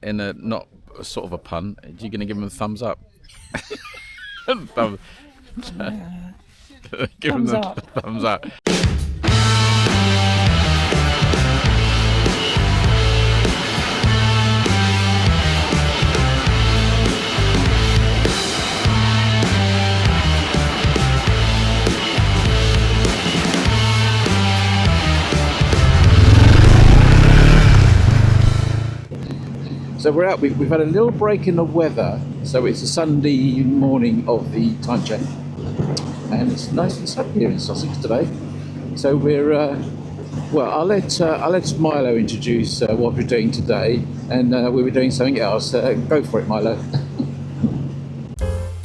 in a not a sort of a pun, you're going to give them a thumbs up. Thumb, give them Thumbs the up. thumbs up. So we're out. We've had a little break in the weather. So it's a Sunday morning of the time check, and it's nice and sunny here in Sussex today. So we're well. I'll let Milo introduce what we're doing today, and we were doing something else. Go for it, Milo.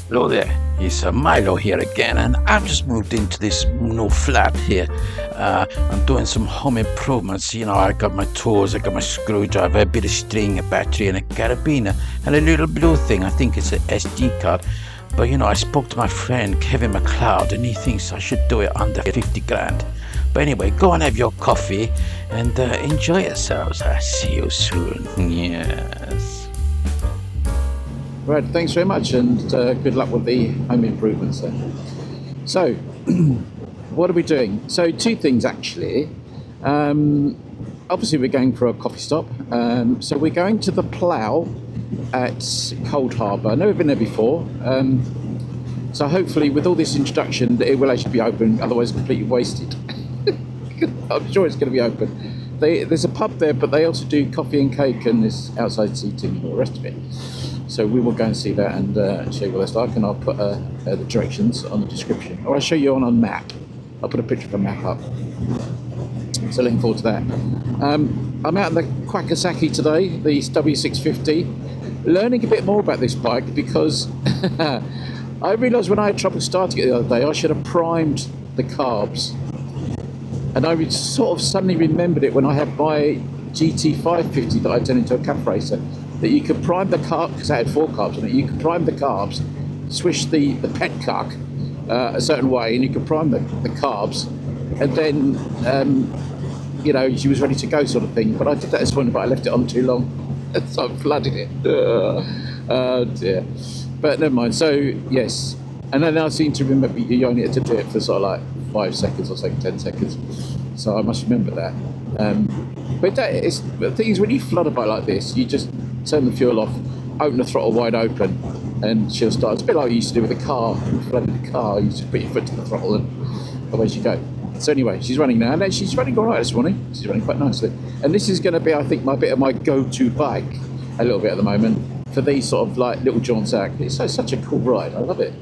Hello there, it's Milo here again, and I've just moved into this new flat here. I'm doing some home improvements. You know, I got my tools, I got my screwdriver, a bit of string, a battery, and a carabiner, and a little blue thing. I think it's an SD card. But you know, I spoke to my friend Kevin McLeod, and he thinks I should do it under 50 grand. But anyway, go and have your coffee and enjoy yourselves. I'll see you soon. Yes. Right, thanks very much, and good luck with the home improvements then. So, what are we doing? So, two things actually. Obviously, we're going for a coffee stop. So, we're going to the Plough at Cold Harbour. I've never been there before. So, hopefully, with all this introduction, it will actually be open, otherwise, it's completely wasted. I'm sure it's going to be open. There's a pub there, but they also do coffee and cake and this outside seating and all the rest of it. So we will go and see that and show you what it's like, and I'll put the directions on the description. Or I'll show you on a map. I'll put a picture of a map up. So looking forward to that. I'm out in the Kwakasaki today, the W650, learning a bit more about this bike because I realised when I had trouble starting it the other day, I should have primed the carbs. And I sort of suddenly remembered it when I had my GT550 that I turned into a cup racer. That you could prime the carb, because I had 4 carbs on it, you could prime the carbs, swish the petcock a certain way, and you could prime the carbs, and then, you know, she was ready to go sort of thing. But I did that this morning, but I left it on too long, so I flooded it. Oh dear. But never mind. So, yes. And then I seem to remember you only had to do it for sort of like 5 seconds or so, 10 seconds. So I must remember that. But the thing is, when you flood a bike like this, you just turn the fuel off, open the throttle wide open, and she'll start. It's a bit like you used to do with a car. When you flooded the car, you just put your foot to the throttle and away she go. So anyway, she's running now, and she's running all right this morning. She's running quite nicely. And this is going to be, I think, my go-to bike a little bit at the moment for these sort of like little jaunts out. It's such a cool ride. I love it.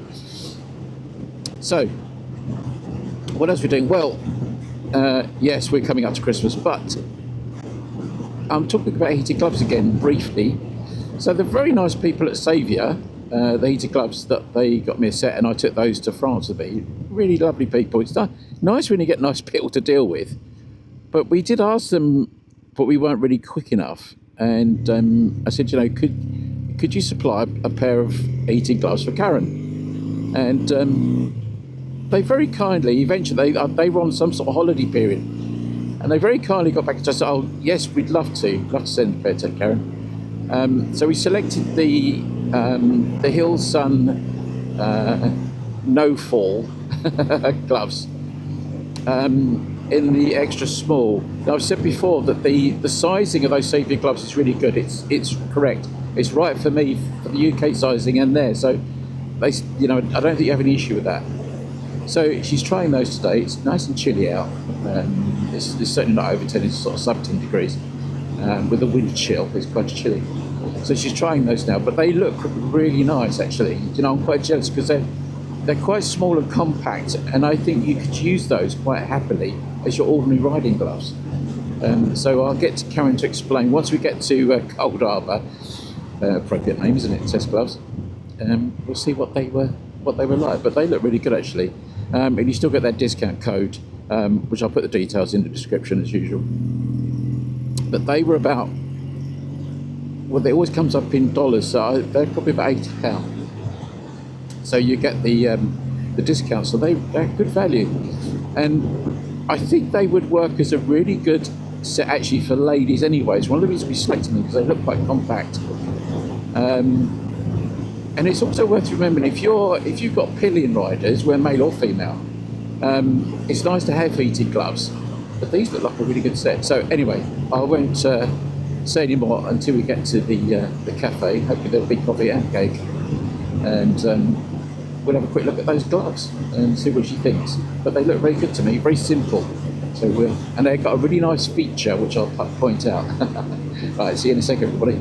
So, what else are we doing? Well, yes, we're coming up to Christmas, but I'm talking about heated gloves again briefly. So the very nice people at Saviour, the heated gloves that they got me a set, and I took those to France with me. Really lovely people. It's nice when you get nice people to deal with. But we did ask them, but we weren't really quick enough. And I said, you know, could you supply a pair of heated gloves for Karen? And they very kindly, eventually, they were on some sort of holiday period. And they very kindly got back to us. Oh, yes, we'd love to send a pair to Karen. So we selected the Hill Sun No Fall gloves in the extra small. Now I've said before that the sizing of those Saviour gloves is really good. It's correct. It's right for me for the UK sizing and there. So they, you know, I don't think you have any issue with that. So she's trying those today. It's nice and chilly out. It's certainly not over 10, it's sort of sub 10 degrees. With the wind chill, it's quite chilly. So she's trying those now, but they look really nice actually. You know, I'm quite jealous because they're quite small and compact, and I think you could use those quite happily as your ordinary riding gloves. So I'll get to Karen to explain once we get to Cold Harbour, appropriate name, isn't it? Test gloves. We'll see what they were like, but they look really good actually. And you still get that discount code, which I'll put the details in the description as usual. But they were about, well, it always comes up in dollars, so they're probably about £80. So you get the discount, so they're good value. And I think they would work as a really good set actually for ladies anyways. One of the reasons we selected them because they look quite compact. And it's also worth remembering if you've got pillion riders, whether male or female, it's nice to have heated gloves. But these look like a really good set. So anyway, I won't say any more until we get to the cafe. Hopefully there'll be coffee and cake, and we'll have a quick look at those gloves and see what she thinks. But they look very good to me, very simple. So and they've got a really nice feature which I'll point out. Right, see you in a second, everybody.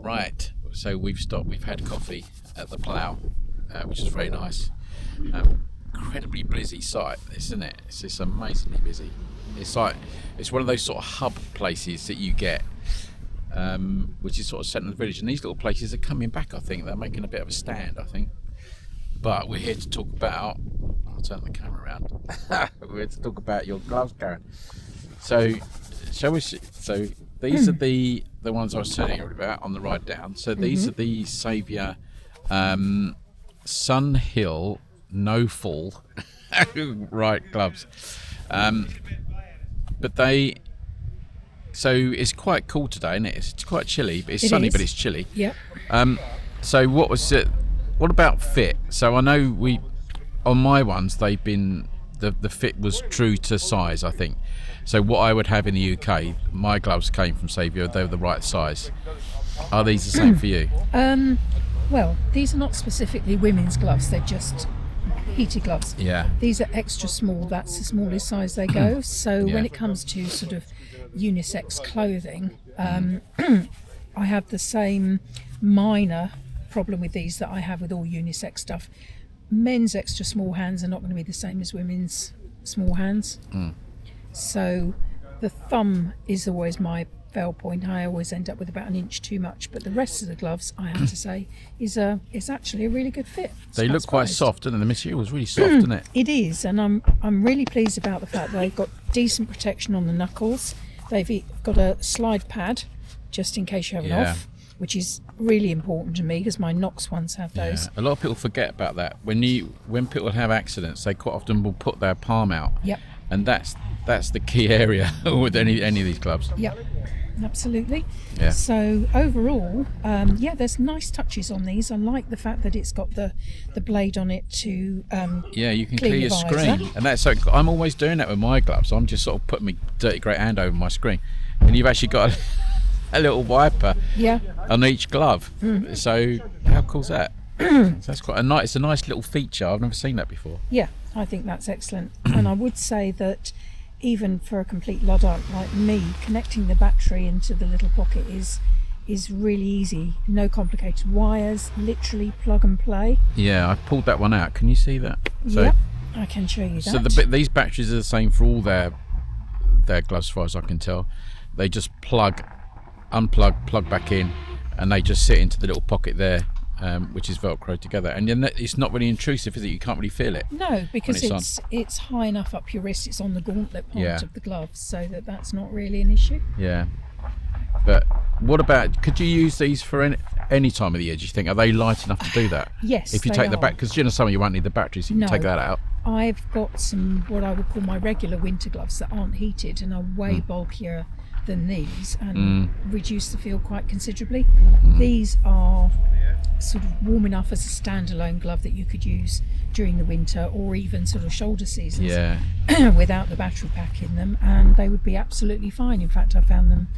Right, so we've stopped. We've had coffee at the Plough, which is very nice. Incredibly busy site, isn't it? It's just amazingly busy. It's one of those sort of hub places that you get, which is sort of centre of the village. And these little places are coming back. I think they're making a bit of a stand. I think, but we're here to talk about. I'll turn the camera around. We're here to talk about your gloves, Karen. So, shall we? So these are the ones I was telling you about on the ride down. So these are the Saviour Sun Hill No Fall right gloves. But so it's quite cool today, isn't it? It's quite chilly, but it's sunny, but it's chilly. Yep. So what was it? What about fit? So I know on my ones they've been the fit was true to size, I think. So what I would have in the UK, my gloves came from Saviour. They were the right size. Are these the same for you? Well, these are not specifically women's gloves. They're just heated gloves. Yeah. These are extra small. That's the smallest size they go. So when it comes to sort of unisex clothing, I have the same minor problem with these that I have with all unisex stuff. Men's extra small hands are not going to be the same as women's small hands. So the thumb is always my fail point. I always end up with about an inch too much, but the rest of the gloves, I have to say, is actually a really good fit. They look quite soft, don't they? The material is really soft, isn't it? It is, and I'm really pleased about the fact that they've got decent protection on the knuckles. They've got a slide pad just in case you have an off, which is really important to me because my Knox ones have those. A lot of people forget about that. When people have accidents, they quite often will put their palm out. Yep. And that's the key area with any of these gloves. Yep. Absolutely. Yeah. So overall, there's nice touches on these. I like the fact that it's got the blade on it to you can clear clear your visor. screen, and that's so. I'm always doing that with my gloves. I'm just sort of putting my dirty great hand over my screen, and you've actually got a little wiper on each glove. So how cool's that? So that's quite a nice. It's a nice little feature. I've never seen that before. Yeah, I think that's excellent. And I would say that even for a complete Luddite like me, connecting the battery into the little pocket is is really easy. No complicated wires, literally plug and play. Yeah, I've pulled that one out. Can you see that? So, Yep, I can show you that. So these batteries are the same for all their gloves, as far as I can tell. They just unplug, plug back in, and they just sit into the little pocket there, which is Velcro together. And then it's not really intrusive, is it? You can't really feel it. No, because it's high enough up your wrist. It's on the gauntlet part of the gloves, so that's not really an issue. Yeah. But what about, could you use these for any time of the year, do you think? Are they light enough to do that? Yes, if you take the back, because during the summer you won't need the batteries, so you can take that out. I've got some what I would call my regular winter gloves that aren't heated and are way bulkier than these, and reduce the feel quite considerably. These are sort of warm enough as a standalone glove that you could use during the winter or even sort of shoulder seasons without the battery pack in them, and they would be absolutely fine. In fact, I found them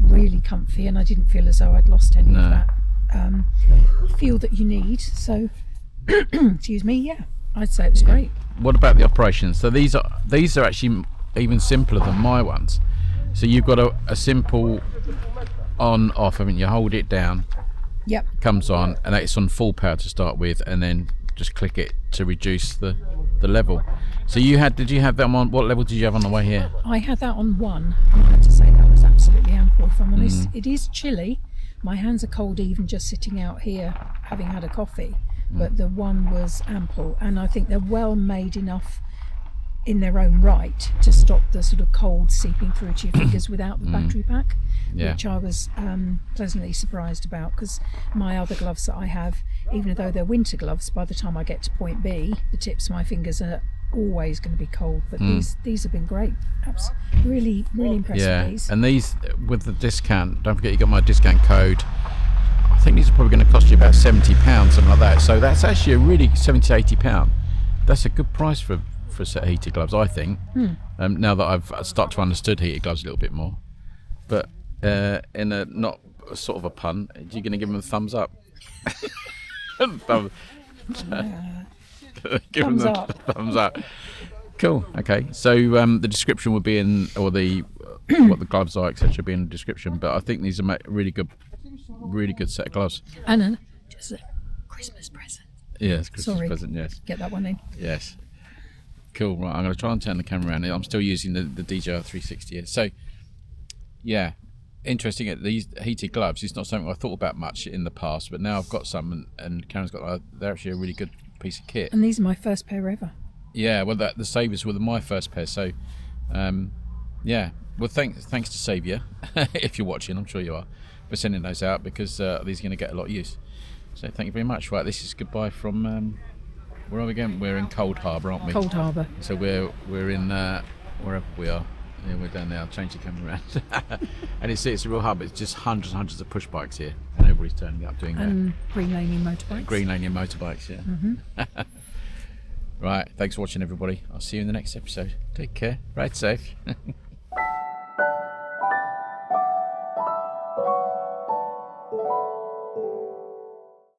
really comfy, and I didn't feel as though I'd lost any of that feel that you need. So excuse me, I'd say it was great. What about the operations? So these are actually even simpler than my ones. So you've got a simple on off. I mean, you hold it down, comes on, and it's on full power to start with, and then just click it to reduce the level. So did you have them on, what level did you have on the way here? I had that on 1. I have to say that was absolutely ample, if I'm honest. It is chilly. My hands are cold even just sitting out here having had a coffee, but the 1 was ample, and I think they're well made enough in their own right to stop the sort of cold seeping through to your fingers without the battery pack, which I was pleasantly surprised about, because my other gloves that I have, even though they're winter gloves, by the time I get to point B, the tips of my fingers are always going to be cold. But these have been great. Really impressed with these. And these, with the discount, don't forget you got my discount code. I think these are probably going to cost you about £70, something like that. So that's actually a really £70 to £80. That's a good price for a set of heated gloves, I think. Now that I've started to understand heated gloves a little bit more. But in a not sort of a pun, are you going to give them a thumbs up? Give Thumbs them up. Thumbs up. Cool. Okay. So the description would be in, or the what the gloves are, etc., will be in the description. But I think these are really good set of gloves. And just a Christmas present. Yes, Christmas present. Yes. Get that one in. Yes. Cool. Right. I'm going to try and turn the camera around. I'm still using the DJI 360 here. So, yeah. Interesting. These heated gloves, it's not something I thought about much in the past, but now I've got some, and Karen's got. They're actually a really good piece of kit. And these are my first pair ever. Yeah, well, the Saviours were my first pair. So, yeah. Well, thanks to Saviour, if you're watching, I'm sure you are, for sending those out, because these are going to get a lot of use. So thank you very much. Right, this is goodbye from. Where are we going? We're in Cold Harbour, aren't we? Cold Harbour. So we're in wherever we are. Yeah, we're down there. I'll change the camera around. And it's a real hub. It's just hundreds of push bikes here, and everybody's turning up doing and green laning motorbikes. Green laning motorbikes, yeah. Right. Thanks for watching, everybody. I'll see you in the next episode. Take care. Ride safe.